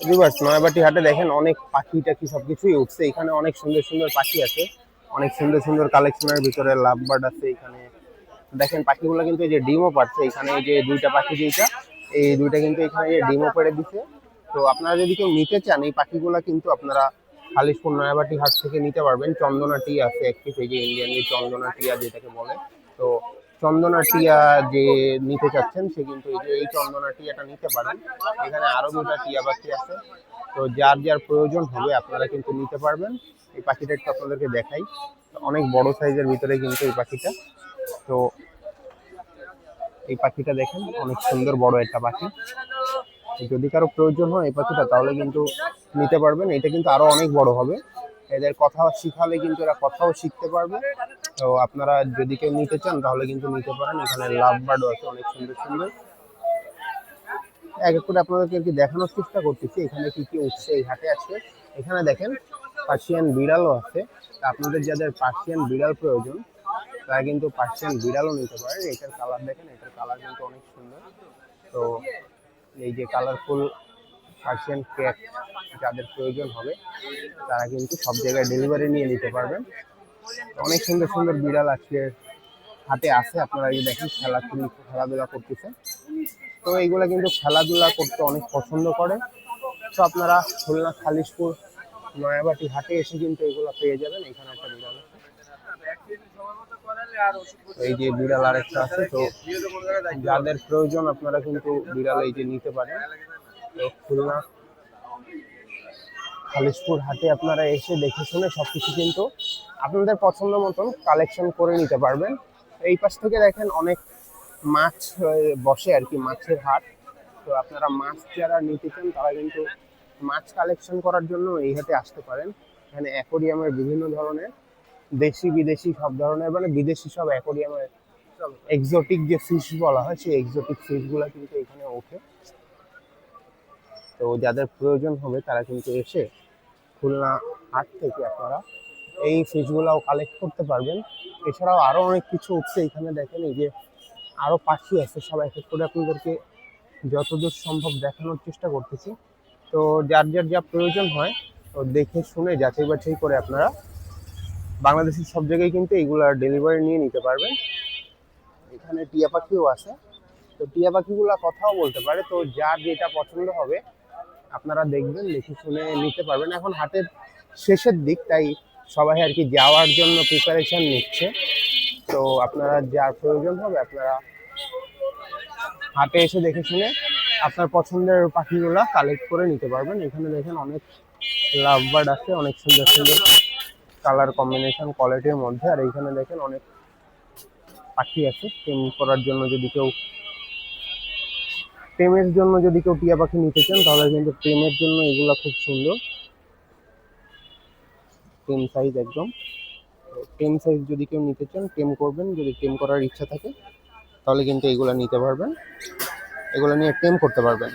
Viewers, নয়াবাটি হাটে দেখেন অনেক পাখি টাখি সবকিছুই উঠছে। এখানে অনেক সুন্দর সুন্দর পাখি আছে, অনেক সুন্দর সুন্দর কালেকশনের ভিতরে লাভ বার্ড আছে। এখানে দেখেন পাখিগুলো কিন্তু এই যে ডিমও পাচ্ছে। এখানে এই যে দুইটা পাখি, যেটা এই দুইটা কিন্তু এখানে ডিমও পেড়ে দিছে। তো আপনারা যদি কেউ নিতে চান এই পাখিগুলো কিন্তু আপনারা খালিশপুর নয়াবাটি হাট থেকে নিতে পারবেন। চন্দনা টিয়া আছে এক পিস, এই যে ইন্ডিয়ান যে চন্দনা টিয়া যেটাকে বলে। তো চন্দনা টিয়া যে নিতে চাচ্ছেন সে কিন্তু এই যে এই চন্দনা টিয়াটা নিতে পারেন। এখানে আরো দুটা টিয়া পাখি আছে। তো যার যার প্রয়োজন হবে আপনারা কিন্তু নিতে পারবেন। এই পাখিটা একটু আপনাদেরকে দেখাই, অনেক বড় সাইজের ভিতরে কিন্তু এই পাখিটা। তো এই পাখিটা দেখেন অনেক সুন্দর বড় একটা পাখি। যদি কারো প্রয়োজন হয় এই পাখিটা তাহলে কিন্তু নিতে পারবেন। এটা কিন্তু আরো অনেক বড় হবে। এদের কথা শিখালে কিন্তু এরা কথাও শিখতে পারবে। তো আপনারা যদি কেউ নিতে চান তাহলে কিন্তু নিতে পারেন। এখানে লাভ বার্ডও আছে অনেক সুন্দর সুন্দর। এক এক করে আপনাদেরকে আর কি দেখানোর চেষ্টা করতেছি এখানে কি কি উঠছে এই হাটে আছে। এখানে দেখেন পার্সিয়ান বিড়ালও আছে। তা আপনাদের যাদের পার্সিয়ান বিড়াল প্রয়োজন তারা কিন্তু পার্সিয়ান বিড়ালও নিতে পারেন। এটার কালার দেখেন, এটার কালার কিন্তু অনেক সুন্দর। তো এই যে কালারফুল পার্সিয়ান ক্যাট যাদের প্রয়োজন হবে তারা কিন্তু সব জায়গায় ডেলিভারি নিয়ে নিতে পারবেন। অনেক সুন্দর সুন্দর বিড়াল আজকে হাতে আছে। আপনারা এই দেখেন খেলাধুলা করতেছে। তো এইগুলা কিন্তু খেলাধুলা করতে অনেক পছন্দ করে। তো আপনারা খুলনা খালিশপুর নয়াবাটি হাটে এসে কিন্তু এগুলো পেয়ে যাবেন। এখানে একটা বিড়াল আছে, এই যে বিড়াল আরেকটা আছে। তো যাদের প্রয়োজন আপনারা কিন্তু বিড়াল এই যে নিতে পারেন। তো খুলনা খালিশপুর হাটে আপনারা এসে দেখে শুনে সবকিছু কিন্তু আপনাদের পছন্দ মতন কালেকশন করে নিতে পারবেন। এই পাশ থেকে দেখেন অনেক মাছ বসে আর কি, মাছের হাট। তো আপনারা মাছ যারা নিতে চান তারা কিন্তু মাছ কালেকশন করার জন্য এই হাটে আসতে পারেন। এখানে অ্যাকোরিয়ামের বিভিন্ন ধরনের দেশি বিদেশি সব ধরনের, মানে বিদেশি সব অ্যাকোরিয়ামের এক্সোটিক যে ফিশ বলা হয় সেই এক্সোটিক ফিশগুলো কিন্তু এখানে ওঠে। তো যাদের প্রয়োজন হবে তারা কিন্তু এসে খুলনা হাট থেকে আপনারা এই ফিশগুলাও কালেক্ট করতে পারবেন। এছাড়াও আরো অনেক কিছু উঠছে এখানে দেখেন, এই যে আরো পাখি আছে। সব এক এক করে আপনাদেরকে যতদূর সম্ভব দেখানোর চেষ্টা করতেছি। তো যার যার যা প্রয়োজন হয় তো দেখে শুনে যাচাই বাছাই করে আপনারা বাংলাদেশের সব জায়গায় কিন্তু এইগুলার ডেলিভারি নিয়ে নিতে পারবেন। এখানে টিয়া পাখিও আছে। তো টিয়া পাখিগুলা কথাও বলতে পারে। তো যার যেটা পছন্দ হবে আপনারা দেখবেন, দেখে শুনে নিতে পারবেন। এখন হাটের শেষের দিক, তাই সবাই আর কি যাওয়ার জন্য প্রিপারেশন নিচ্ছে। তো আপনারা যার প্রয়োজন হবে আপনারা হাটে এসে দেখে শুনে আপনার পছন্দের পাখিগুলা কালেক্ট করে নিতে পারবেন। এখানে দেখেন অনেক লাভ বার্ড আছে, অনেক সুন্দর সুন্দর কালার কম্বিনেশন কোয়ালিটির মধ্যে। আর এইখানে দেখেন অনেক পাখি আছে টেম করার জন্য। যদি কেউ টেমের জন্য যদি কেউ টিয়া পাখি নিতে চান তাহলে কিন্তু টেমের জন্য এগুলা খুব সুন্দর। টেম সাইজ একদম। টেম সাইজ যদি কেউ নিতে চান টেম করবেন, যদি টেম করার ইচ্ছা থাকে তাহলে কিন্তু এগুলা নিতে পারবেন, এগুলো নিয়ে টেম করতে পারবেন।